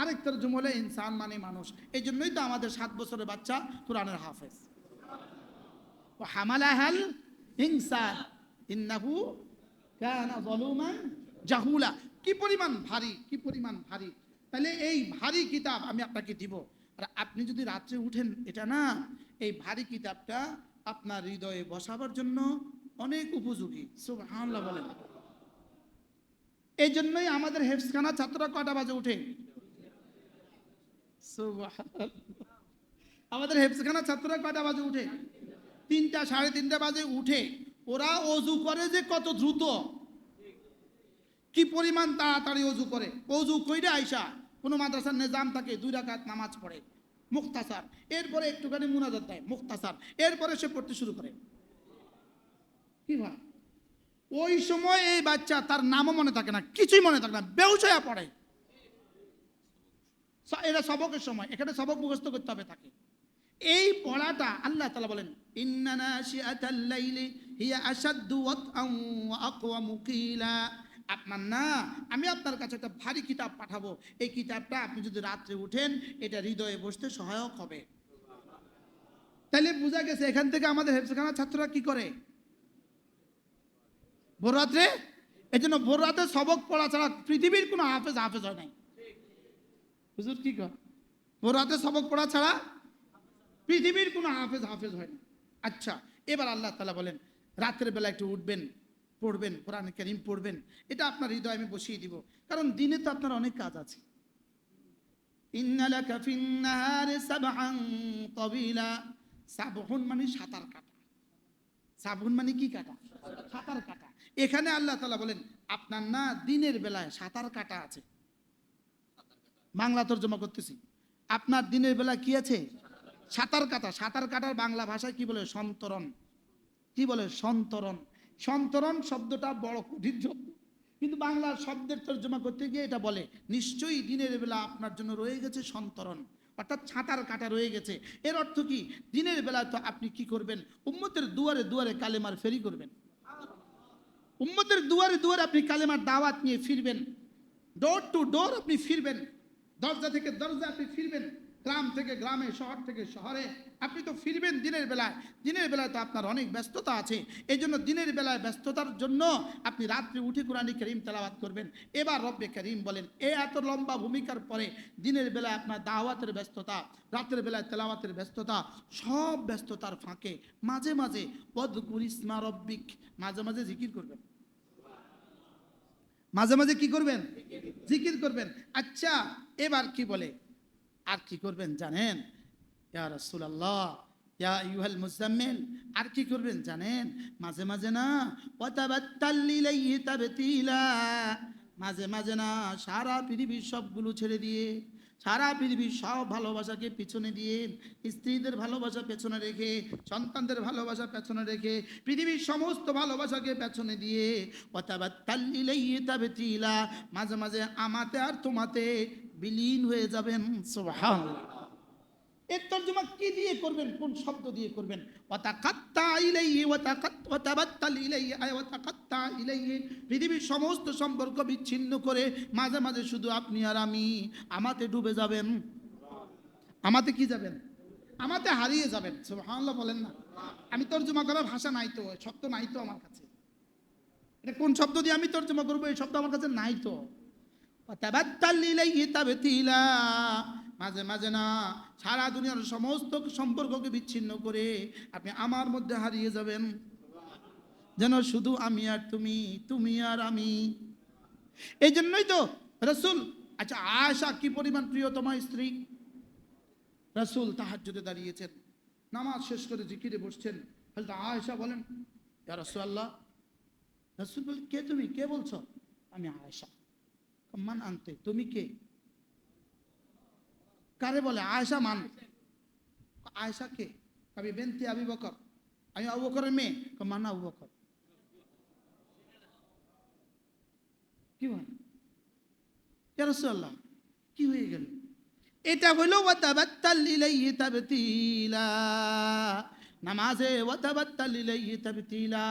আরেক তরজমা হলো ইনসান মানে মানুষ। এই জন্যই তো আমাদের 7 বছরের বাচ্চা কোরআনের হাফেজ। ও হামালাহাল ইনসান ইন্নাহু কানা যালুমান জাহুলা। কি পরিমাণ ভারী, কি পরিমাণ ভারী। তাহলে এই ভারী কিতাব আমি আপনাকে দিব, আর আপনি যদি রাত্রে উঠেন, এটা না, এই ভারী কিতাবটা আপনার হৃদয়ে বসাবার জন্য অনেক উপযোগী। সুবহানাল্লাহ বলেন। এই জন্যই আমাদের হেফজখানা ছাত্ররা কটা বাজে উঠে? সুবহানাল্লাহ। আমাদের হেফজখানা ছাত্ররা কটা বাজে উঠে? 3টা 3:30 বাজে উঠে। ওরা অজু করে যে কত দ্রুত, কি পরিমাণ তাড়াতাড়ি অজু করে। অজু কইরা আইসা কোনো মাদ্রাসার নিজাম থাকে 2 রাকাত নামাজ পড়ে মুখতাসার, এরপরে একটুখানি মুনাজাত দেয় মুখতাসার, এরপরে সে পড়তে শুরু করে। কি ভাই, ওই সময় এই বাচ্চা তার নামও মনে থাকে না, কিছুই মনে থাকে না, বেহুশ হয়ে পড়ে। এটা সবকের সময়, এখানে সবক মুখস্থ করতে হবে তাকে। এই পড়াটা আল্লাহ তাআলা বলেন ইন্না নাশিআতাল লাইলি হিয়া আশাদ্দু ওয়াতআন ওয়া আকওয়ামু কিলা। আপনার না, আমি আপনার কাছে একটা ভারী কিতাব পাঠাবো, এই কিতাবটা আপনি যদি রাত্রে উঠেন এটা হৃদয়ে বসতে সহায়ক হবে। তাহলে বোঝা গেছে এখান থেকে আমাদের হেফজখানার ছাত্ররা কি করে ভোর রাত্রে। এই জন্য ভোর রাতে সবক পড়া ছাড়া পৃথিবীর কোনো হাফেজ হাফেজ হয় নাই। হুজুর কি কর, ভোর রাতে সবক পড়া ছাড়া পৃথিবীর কোনো হাফেজ হাফেজ হয় না। আচ্ছা, এবার আল্লাহ তাআলা বলেন রাতের বেলা একটু উঠবেন, পড়বেন, কোরআন কারীম পড়বেন, এটা আপনার হৃদয়ে আমি বসিয়ে দিব। কারণ দিনে তো আপনার অনেক কাজ আছে। ইন্না লাকা ফিন নাহারি সাবহান তাবিলা। সাবহুন মানে সাঁতার কাটা। সাবহুন মানে কি কাটা? সাঁতার কাটা। এখানে আল্লাহ তাআলা বলেন আপনার না দিনের বেলায় সাঁতার কাটা আছে। বাংলা তর্জমা করতেছি, আপনার দিনের বেলা কি আছে? সাঁতার কাটা। সাঁতার কাটার বাংলা ভাষায় কি বলে? সন্তরণ। কি বলে? সন্তরণ। সন্তরণ শব্দটা বড় কঠিন শব্দ, কিন্তু বাংলা শব্দের তর্জমা করতে গিয়ে এটা বলে নিশ্চয়ই দিনের বেলা আপনার জন্য রয়ে গেছে সন্তরণ, অর্থাৎ সাঁতার কাটা রয়ে গেছে। এর অর্থ কি? দিনের বেলা তো আপনি কি করবেন? উম্মতের দুয়ারে দুয়ারে কালেমার ফেরি করবেন। উম্মতের দুয়ারে দুয়ারে আপনি কালেমার দাওয়াত নিয়ে ফিরবেন। ডোর টু ডোর আপনি ফিরবেন, দরজা থেকে দরজা আপনি ফিরবেন, গ্রাম থেকে গ্রামে, শহর থেকে শহরে আপনি তো ফিরবেন দিনের বেলায়। দিনের বেলায় তো আপনার অনেক ব্যস্ততা আছে, এই জন্য দিনের বেলায় ব্যস্ততার জন্য আপনি রাত্রে উঠে কোরআন কারীম তেলাওয়াত করবেন। এবার রব্বে কারীম বলেন এই এত লম্বা ভূমিকার পরে দিনের বেলায় আপনার দাওয়াতের ব্যস্ততা, রাতের বেলায় তেলাওয়াতের ব্যস্ততা, সব ব্যস্ততার ফাঁকে মাঝে মাঝে ওয়াযকুর ইসমা রব্বিক, মাঝে মাঝে জিকির করবেন। মাঝে মাঝে কি করবেন? জিকির করবেন। আচ্ছা, এবার কি বলে আর কি করবেন জানেন? ইয়া রাসূলুল্লাহ, ইয়া আইয়ুহাল মুজাম্মিল, আর কি করবেন জানেন? মাঝে মাঝে না ওয়াতাবাত্তাল ইলাইহি তাবতিলা, মাঝে মাঝে না সারা পৃথিবীর সবগুলো ছেড়ে দিয়ে, সারা পৃথিবীর সব ভালোবাসাকে পিছনে দিয়ে, স্ত্রীদের ভালোবাসা পেছনে রেখে, সন্তানদের ভালোবাসা পেছনে রেখে, পৃথিবীর সমস্ত ভালোবাসাকে পেছনে দিয়ে ওয়াতাবাত্তাল ইলাইহি তাবতিলা, মাঝে মাঝে আমাতে আর তোমাতে বিলীন হয়ে যাবেন। সুবহানাল্লাহ। এর তরজমা কি দিয়ে করবেন? কোন শব্দ দিয়ে করবেন? ওয়াতাকাত্তা ইলাইহি ওয়াতাবাত্তাল ইলাইহি আয় ওয়াতাকাত্তা ইলাইহি, পৃথিবীর সমস্ত সম্পর্ক বিচ্ছিন্ন করে মাঝে মাঝে শুধু আপনি আর আমি আমাতে ডুবে যাবেন। আমাতে কি যাবেন? আমাতে হারিয়ে যাবেন। সুবহানাল্লাহ বলেন না। আমি তরজমা করার ভাষা নাই তো, শব্দ নাই তো আমার কাছে। এটা কোন শব্দ দিয়ে আমি তরজমা করবো? এই শব্দ আমার কাছে নাই তো। ওয়াতাবাত্তাল ইলাইহি তাবতিলা, মাঝে মাঝে না সারা দুনিয়ার সমস্ত সম্পর্ককে বিচ্ছিন্ন করে আপনি আমার মধ্যে হারিয়ে যাবেন, যেন শুধু আমি আর তুমি, তুমি আর আমি। এই জন্যই তো রাসূল, আচ্ছা আয়েশা কি পরিমাণ প্রিয়তমা স্ত্রী। রাসূল তাহাজ্জুদে দাঁড়িয়েছেন, নামাজ শেষ করে জিকিরে বসছেন। হযরত আয়েশা বলেন ইয়া রাসূলুল্লাহ। রাসূল বলেন কে তুমি? কে বলছো? আমি আয়েশা। মান আনতে, তুমি কে? কারে বলে? আয়েশা মান। আয়েশা কে? আমি বিনতে আবি বকর, আমি আবু বকরের মেয়ে। মান আবু বকর। কি বল ইয়া রাসূলুল্লাহ, কি হয়ে গেল? এটা হইল ওয়াতাবাত্তাল ইলাইহি তাবতিলা, নামাজে ওয়াতাবাত্তাল ইলাইহি তাবতিলা,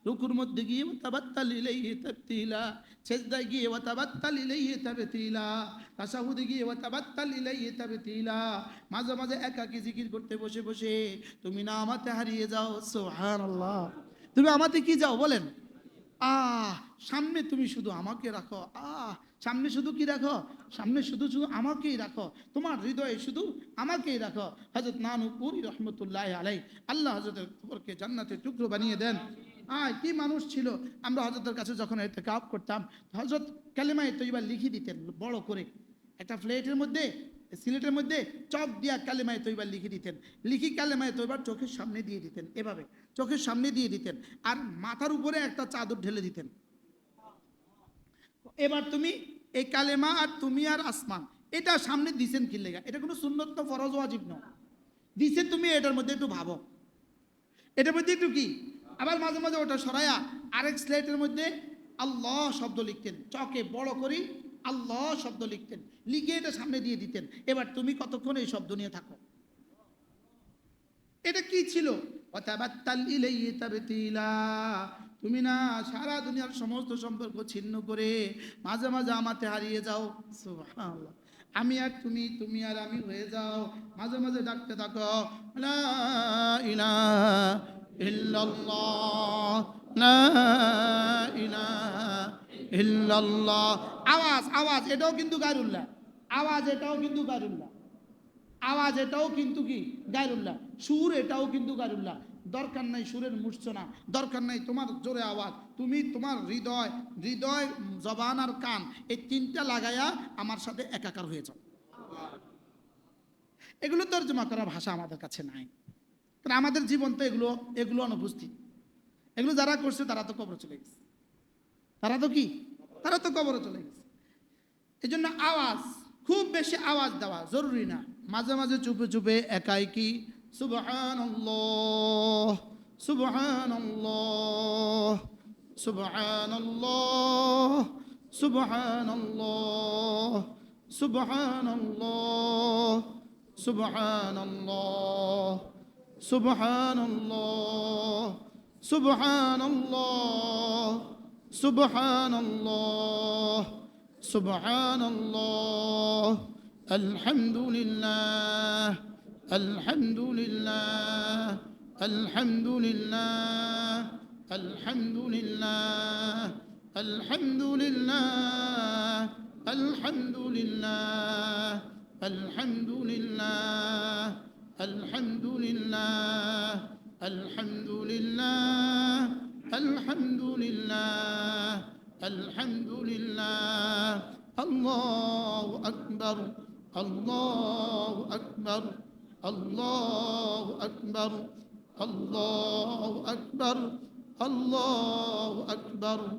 রুকুর মধ্যে গিয়ে ওয়াতাবাত্তাল ইলাইহি তাবতিলা, সিজদায় গিয়ে ওয়াতাবাত্তাল ইলাইহি তাবতিলা, তাশাহুদে গিয়ে ওয়াতাবাত্তাল ইলাইহি তাবতিলা। মাঝে মাঝে একাকী জিকির করতে বসে বসে তুমি না আমাতে হারিয়ে যাও। সুবহানাল্লাহ। তুমি আমাতে কি যাও বলেন? সামনে তুমি শুধু আমাকে রাখো। সামনে শুধু কি রাখো? সামনে শুধু শুধু আমাকেই রাখো, তোমার হৃদয়ে শুধু আমাকেই রাখো। হযরত নানুপুরি রহমতুল্লাহ আলাই, আল্লাহ হযরতের কবরকে জান্নাতের টুকরো বানিয়ে দেন। কি মানুষ ছিল। আমরা হযরতের কাছে যখন ইতিকাফ করতাম, হযরত কালেমায়ে তৈয়বা লিখে দিতেন বড় করে একটা প্লেটের মধ্যে, সিলেটের মধ্যে চক দিয়া কালেমায়ে তৈয়বা লিখে দিতেন। লিখি কালেমায়ে তৈয়বার চোখের সামনে দিয়ে দিতেন, এভাবে চোখের সামনে দিয়ে দিতেন, আর মাথার উপরে একটা চাদর ঢেলে দিতেন। এবার তুমি এই কালেমা আর তুমি আর আসমান, এটা সামনে দিছেন কি লেগা? এটা কোনো সুন্নত না, ফরজ ওয়াজিব না, দিছে তুমি এটার মধ্যে একটু ভাবো, এটার মধ্যে একটু কি। আবার মাঝে মাঝে ওটা সরাইয়া আরেক স্লেটের মধ্যে আল্লাহ শব্দ লিখতেন, চকে বড় করি আল্লাহ শব্দ লিখতেন, লিখে এটা সামনে দিয়ে দিতেন। এবার তুমি কতক্ষণ এই শব্দ নিয়ে থাকো। এটা কি ছিল? ওয়াতাবাত্তাল ইলাইহি তাবতিলা, তুমি না সারা দুনিয়ার সমস্ত সম্পর্ক ছিন্ন করে মাঝে মাঝে আমাতে হারিয়ে যাও। সুবহানাল্লাহ। আমি আর তুমি, তুমি আর আমি হয়ে যাও। মাঝে মাঝে ডাকতে থাকো লা ইলাহা ইল্লাল্লাহ, লা ইলাহা ইল্লাল্লাহ। আওয়াজ আওয়াজ এটাও কিন্তু গায়রুল্লাহ, আওয়াজ এটাও কিন্তু গায়রুল্লাহ, আওয়াজ এটাও কিন্তু কি গায়রুল্লাহ, সুর এটাও কিন্তু গায়রুল্লাহ। দরকার নাই সুরের মূর্ছনা, দরকার নাই তোমার জোরে আওয়াজ। তুমি তোমার হৃদয়, হৃদয়, জবান আর কান, এই তিনটা লাগায়া আমার সাথে একাকার হয়ে যাও। এগুলো তর্জমা করার ভাষা আমাদের কাছে নাই, কারণ আমাদের জীবন তো এগুলো এগুলো অনুপস্থিত। এগুলো যারা করছে তারা তো কবরে চলে গেছে, তারা তো কি, তারা তো কবরে চলে গেছে। এই জন্য আওয়াজ, খুব বেশি আওয়াজ দেওয়া জরুরি না, মাঝে মাঝে চুপে চুপে একাই কি সুবহানাল্লাহ সুবহানাল্লাহ সুবহানাল্লাহ সুবহানাল্লাহ সুবহানাল্লাহ সুবহানাল্লাহ সুবহানাল্লাহ সুবহানাল্লাহ সুবহানাল্লাহ সুবহানাল্লাহ আলহামদুলিল্লাহ আলহামদুলিল্লাহ আলহামদুলিল্লাহ আলহামদুলিল্লাহ আলহামদুলিল্লাহ আলহামদুলিল্লাহ আলহামদুলিল্লাহ আলহামদুলিল্লাহ আলহামদুলিল্লাহ আলহামদুলিল্লাহ আলহামদুলিল্লাহ। আল্লাহু আকবার আল্লাহু আকবার আল্লাহু আকবার আল্লাহু আকবার আল্লাহু আকবার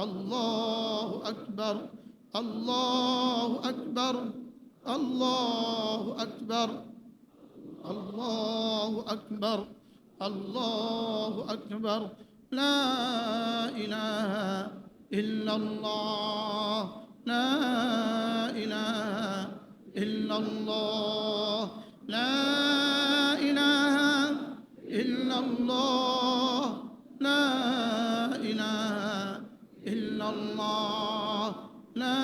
আল্লাহু আকবার আল্লাহু আকবার আল্লাহু আকবার আল্লাহু আকবার আল্লাহু আকবার। লা ইলাহা ইল্লাল্লাহ লা ইলাহা ইল্লাল্লাহ লা ইলাহা ইল্লাল্লাহ লা ইলাহা ইল্লাল্লাহ লা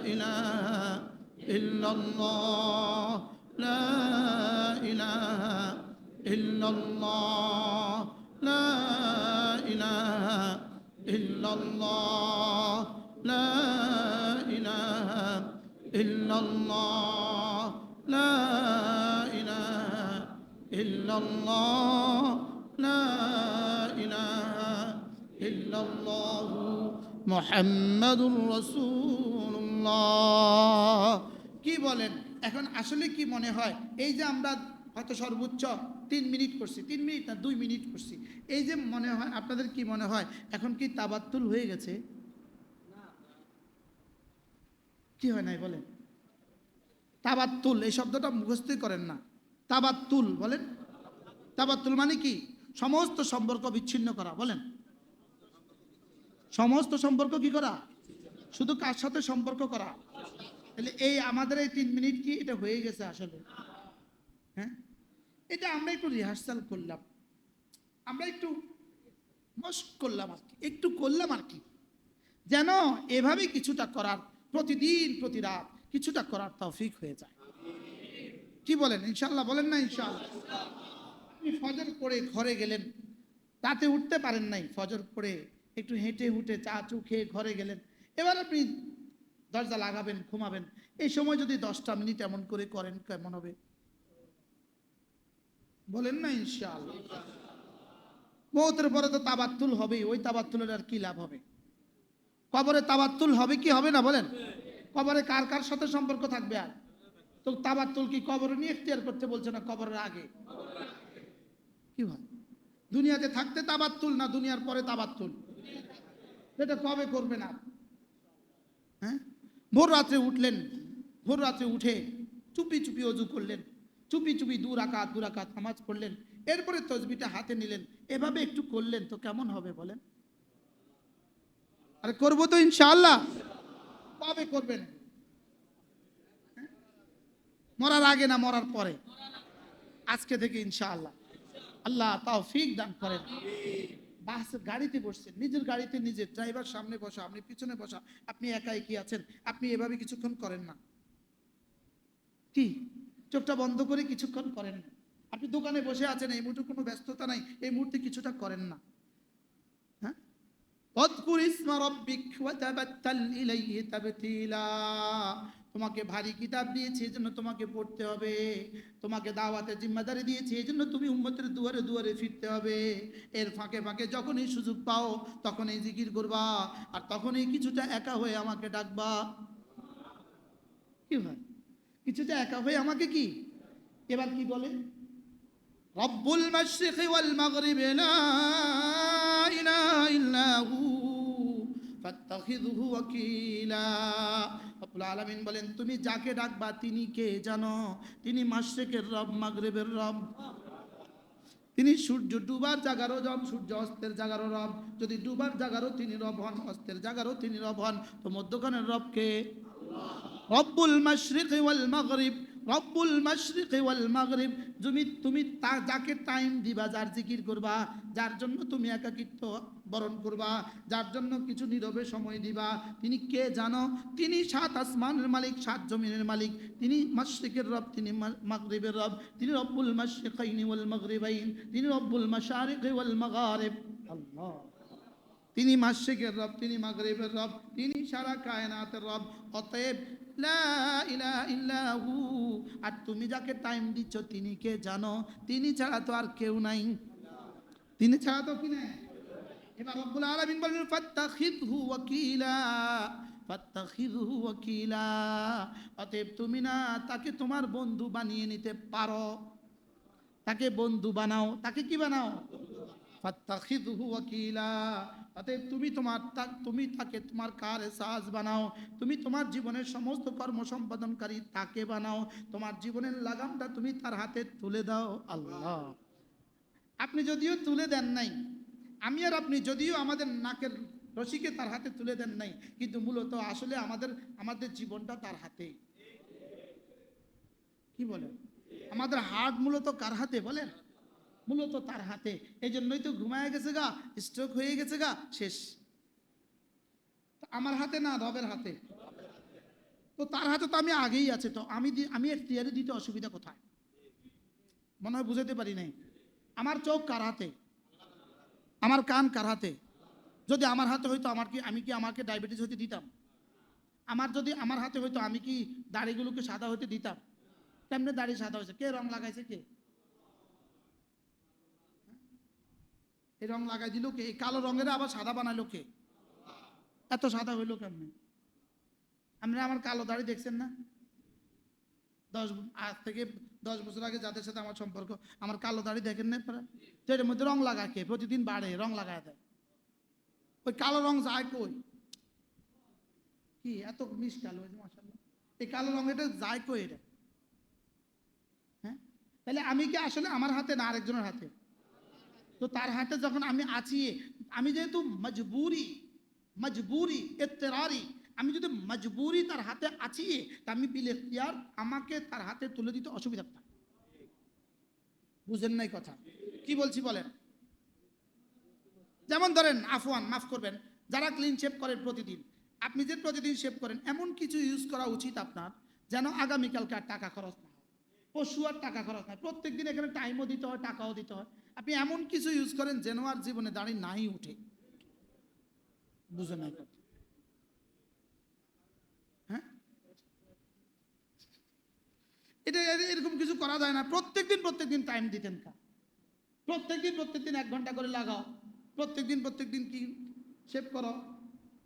ইলাহা ইল্লাল্লাহ লা ইলাহা ইল্লাল্লাহ লা ইলাহা ইল্লাল্লাহ লা ইলাহা ইল্লাল্লাহ লা ইলাহা ইল্লাল্লাহ লা ইলাহা ইল্লাল্লাহ মুহাম্মাদুর রাসূলুল্লাহ। কি বলেন এখন? আসলে কি মনে হয় এই যে আমরা হয়তো সর্বোচ্চ 3 মিনিট করছি, 3 মিনিট না 2 মিনিট করছি, এই যে মনে হয়, আপনাদের কি মনে হয় এখন কি তাবাত্তুল হয়ে গেছে? কি হয় নাই বলেন? তাবাত্তুল এই শব্দটা মুখস্থই করেন না। তাবাত্তুল বলেন। তাবাত্তুল মানে কি? সমস্ত সম্পর্ক বিচ্ছিন্ন করা। বলেন, সমস্ত সম্পর্ক কি করা? শুধু কার সাথে সম্পর্ক করা? তাহলে এই আমাদের এই 3 মিনিট কি এটা হয়ে গেছে আসলে? হ্যাঁ, এটা আমরা একটু রিহার্সাল করলাম, আমরা একটু মস্ক করলাম আর কি, একটু করলাম আর কি, যেন এভাবে কিছুটা করার, প্রতিদিন প্রতি রাত কিছুটা করার তৌফিক হয়ে যায়। কি বলেন ইনশাআল্লাহ? বলেন না ইনশাআল্লাহ? আপনি ফজর পড়ে ঘরে গেলেন, রাতে উঠতে পারেন নাই, ফজর পড়ে একটু হেঁটে হুটে চা চু খেয়ে ঘরে গেলেন, এবার আপনি দরজা লাগাবেন, ঘুমাবেন, এই সময় যদি 10টা মিনিট এমন করে করেন কেমন হবে? বলেন না ইনশাআল্লাহ? মৌতের পরে তো তাবাত্তুল হবেই, ওই তাবাত্তুলের আর কি লাভ হবে? কবরে তাবাত্তুল হবে কি হবে না বলেন? কবরে কার কার সাথে সম্পর্ক থাকবে? আর তো তাবাত্তুল কি কবর নিয়ে ইখতিয়ার করতে বলছে না কবরের আগে? কি হয় দুনিয়াতে থাকতে তাবাত্তুল না দুনিয়ার পরে তাবাত্তুল? এটা কবে করবেন? আর হ্যাঁ, ভোর রাত্রে উঠলেন, ভোর রাত্রে উঠে চুপি চুপি অজু করলেন, চুপি চুপি 2 রাকাত নামাজ পড়লেন, এরপরে তসবিটা হাতে নিলেন, এভাবে একটু করলেন তো কেমন হবে বলেন? আরে করবো তো ইনশাআল্লাহ। কবে করবেন? মরার আগে না মরার পরে? আজকে থেকে ইনশাআল্লাহ। আল্লাহ তৌফিক দান করেন। বাসের গাড়িতে বসছেন, নিজের গাড়িতে নিজে, ড্রাইভার সামনে বসা, আপনি পিছনে বসা, আপনি একাই কি আছেন, আপনি এভাবে কিছুক্ষণ করেন না? কি চোখটা বন্ধ করে কিছুক্ষণ করেন না? আপনি দোকানে বসে আছেন, এই মুহূর্তে কোনো ব্যস্ততা নাই, এই মুহূর্তে কিছুটা করেন না? হ্যাঁ, ওয়াজকুর ইসমা রাব্বিক ওয়া তাবাত্তাল ইলাইহি তাবতীলা। তোমাকে ভারী কিতাব দিয়েছি এজন্য তোমাকে পড়তে হবে, তোমাকে দাওয়াতের জিম্মাদারি দিয়েছি এজন্য তুমি উম্মতের দুয়ারে দুয়ারে ফিরতে হবে। এর ফাঁকে ফাঁকে যখনই সুযোগ পাও তখনই জিকির করবা, আর তখনই কিছুটা একা হয়ে আমাকে ডাকবা। কি হয় কিছুটা একা হয়ে আমাকে কি? এবার কি বলে? রব্বুল মাশরিকি ওয়াল মাগরিবি লা ইলাহা ইল্লা হু ফাত্তাখিযহু ওয়াকিলা। রব্বুল আলামিন বলেন, তুমি যাকে ডাকবা তিনি কে জানো? তিনি মাশরিকের রব, মাগরিবের রব। তিনি সূর্য ডুবার জাগারও রব, সূর্য অস্তের জাগারও রব। যদি ডুবার জাগারও তিনি রব হন, অস্তের জাগারও তিনি রব হন, তো মধ্যখানের রব কে? রব্বুল মাশরিকি ওয়াল মাগরিব, রব্বুল মাশরিকি ওয়াল মাগরিব। তুমি যাকে টাইম দিবা, যার জিকির করবা, যার জন্য তুমি একাকিত্ব বরণ করবা, যার জন্য কিছু নীরবে সময় দিবা, তিনি কে জানো? তিনি 7 আসমানের মালিক, 7 জমিনের মালিক। তিনি মাশরিকের রব, তিনি মাগরিবের রব, তিনি রব্বুল মাশরিকাইনি ওয়াল মাগরিবাইন, তিনি রব্বুল মাশারিকি ওয়াল মাগারিব। আল্লাহ, তিনি মাশরিকের রব, তিনি মাগরিবের রব, তিনি সারা কায়নাতের রব। অতএব লা ইলাহা ইল্লা হু। আর তুমি যাকে টাইম দিচ্ছ তিনি কে জানো? তিনি ছাড়া তো আর কেউ নাই, তিনি ছাড়া তো কি নাই। এবার রব্বুল আলামিন বলেন ফাত্তাখিযহু ওয়াকিলা, ফাত্তাখিযহু ওয়াকিলা। অতএব তুমি না তাকে তোমার বন্ধু বানিয়ে নিতে পারো, তাকে বন্ধু বানাও, তাকে কি বানাও? ফাত্তাখিযহু ওয়াকিলা। অতএব তুমি তাকে তোমার কারসাজ বানাও, তুমি তোমার জীবনের সমস্ত কর্ম সম্পাদনকারী তাকে বানাও, তোমার জীবনের লাগামটা তুমি তার হাতে তুলে দাও। আল্লাহ, আপনি যদিও তুলে দেন নাই, আমি আর আপনি যদিও আমাদের নাকের রশিকে তার হাতে তুলে দেন নাই, কিন্তু মূলত আসলে আমাদের জীবনটা তার হাতে। কি বলেন? আমাদের হার্ট মূলত কার হাতে বলেন? মূলত তার হাতে। এই জন্যই তো ঘুমায় গেছে গা, স্ট্রোক হয়ে গেছে গা, শেষ। আমার হাতে না, রবের হাতে। তো তার হাতে তো আমি আগেই আছে, তো আমি এখতিয়ারে দিতে অসুবিধা কোথায়? মনে হয় বুঝাতে পারি নাই। আমার চোখ কার হাতে? আমার কান কার হাতে? যদি আমার হাতে হইতো আমাকে ডায়াবেটিস হইতে দিতাম? যদি আমার হাতে হইতো আমি কি দাড়িগুলোকে সাদা হইতে দিতাম? কেমনে দাড়ি সাদা হয়েছে? কে রং লাগাইছে? কে এই রং লাগাই দিল? কে এই কালো রঙের আবার সাদা বানাইলো? কে? এত সাদা হইলো কেমনে? আপনারা আমার কালো দাড়ি দেখছেন না? আজ থেকে 10 বছর আগে যাদের সাথে আমার সম্পর্ক, আমার কালো দাড়ি দেখেন না আপনারা? তো এর মধ্যে রং লাগায় কে? প্রতিদিন বাড়ে, রং লাগায় দেয়। ওই কালো রং যায় কই? কি এত মিশ কালো হয়েছে মাশাআল্লাহ, এই কালো রং এটা যায় কই এটা? হ্যাঁ, তাহলে আমি কি আসলে আমার হাতে না আরেকজনের হাতে? তো তার হাতে যখন আমি আছি, আমি যেহেতু মজবুরি ইত্তেরারি, আমি যদি মজবুরি তার হাতে আছি, তা আমি বিল ইখতিয়ার আমাকে তার হাতে তুলে দিতে অসুবিধা কোথায়? বুঝেন নাই কথা কি বলছি বলেন। যেমন ধরেন আফওয়ান, মাফ করবেন, যারা ক্লিন শেভ করেন প্রতিদিন, আপনি যে প্রতিদিন শেভ করেন এমন কিছু ইউজ করা উচিত আপনার যেন আগামীকালকে আর টাকা খরচ না হয়, পরশু আর টাকা খরচ না হয়, প্রত্যেকদিন এখানে টাইমও দিতে হয়, টাকাও দিতে হয়। আপনি এমন কিছু ইউজ করেন যেন আর জীবনে দাড়ি নাই উঠে। বুঝেন নাই কথা, হ্যাঁ? এটা এরকম কিছু করা যায় না। প্রত্যেকদিন টাইম দিতেন কা, প্রত্যেকদিন 1 ঘন্টা করে লাগাও, প্রত্যেকদিন কি শেভ করো।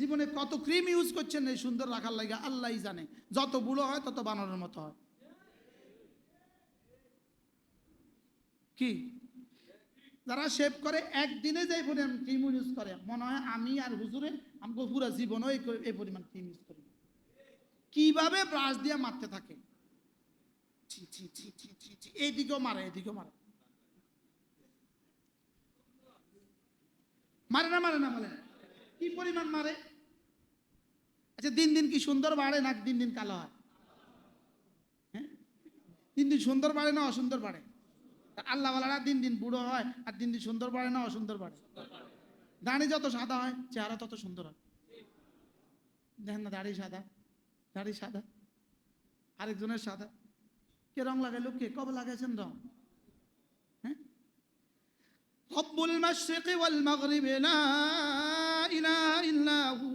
জীবনে কত ক্রিম ইউজ করছেন এই সুন্দর রাখার লাগে আল্লাহই জানে। যত বুড়ো হয় তত বানরের মতো হয়। কি যারা শেভ করে একদিনে যে পরিমাণ ক্রিম ইউজ করে, মনে হয় আমি আর হুজুরে আমাকে পুরো জীবনও এই পরিমাণ ক্রিম ইউজ করি। কিভাবে ব্রাশ দিয়ে মারতে থাকে, ছি ছি ছি ছি ছি ছি, এইদিকেও মারে এদিকেও মারে, মারে না মারে না বলে কি পরিমাণ মারে। আচ্ছা দিন দিন কি সুন্দর বাড়ে না দিন দিন কালো হয়? হ্যাঁ, দিন দিন সুন্দর বাড়ে না অসুন্দর বাড়ে? আল্লাহ ওয়ালারা দিন দিন বুড়ো হয় আর দিন দিন সুন্দর বাড়ে না অসুন্দর বাড়ে? দাড়ি যত সাদা হয় চেহারা তত সুন্দর হয়। দেখেন না, দাড়ি সাদা, আরেকজনের সাদা। কে রং লাগাইলো? কে কবে লাগাইছেন রং? হ্যাঁ, রব্বুল মাশরিকি ওয়াল মাগরিবি লা ইলাহা ইল্লা হু